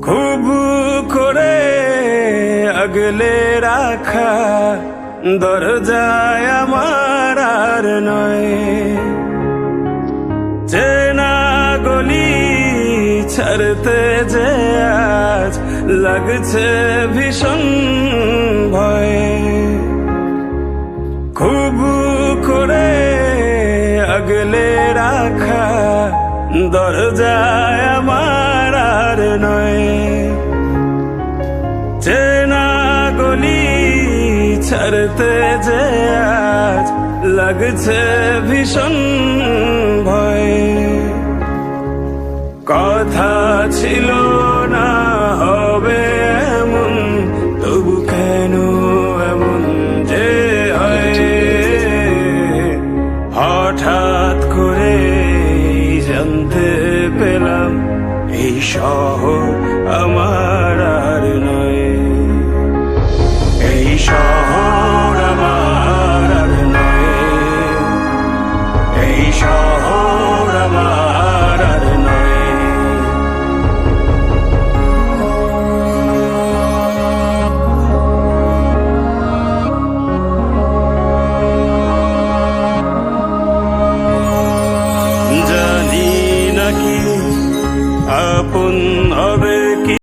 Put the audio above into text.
খুব করে আগলে রাখা দরজায় আমার আর নয়, চেনা গলি ছাড়তে যে আজ লাগছে ভীষণ ভয়। খুব করে আগলে রাখা দরজায় আমার আর নয়, চেনা গলি ছাড়তে যে আজ লাগছে ভীষণ ভয়। কথা ছিল না হবে এমন, তবু কেন এমন যে হয়, হঠাৎ করে জানতে পেলাম এই শহর আমার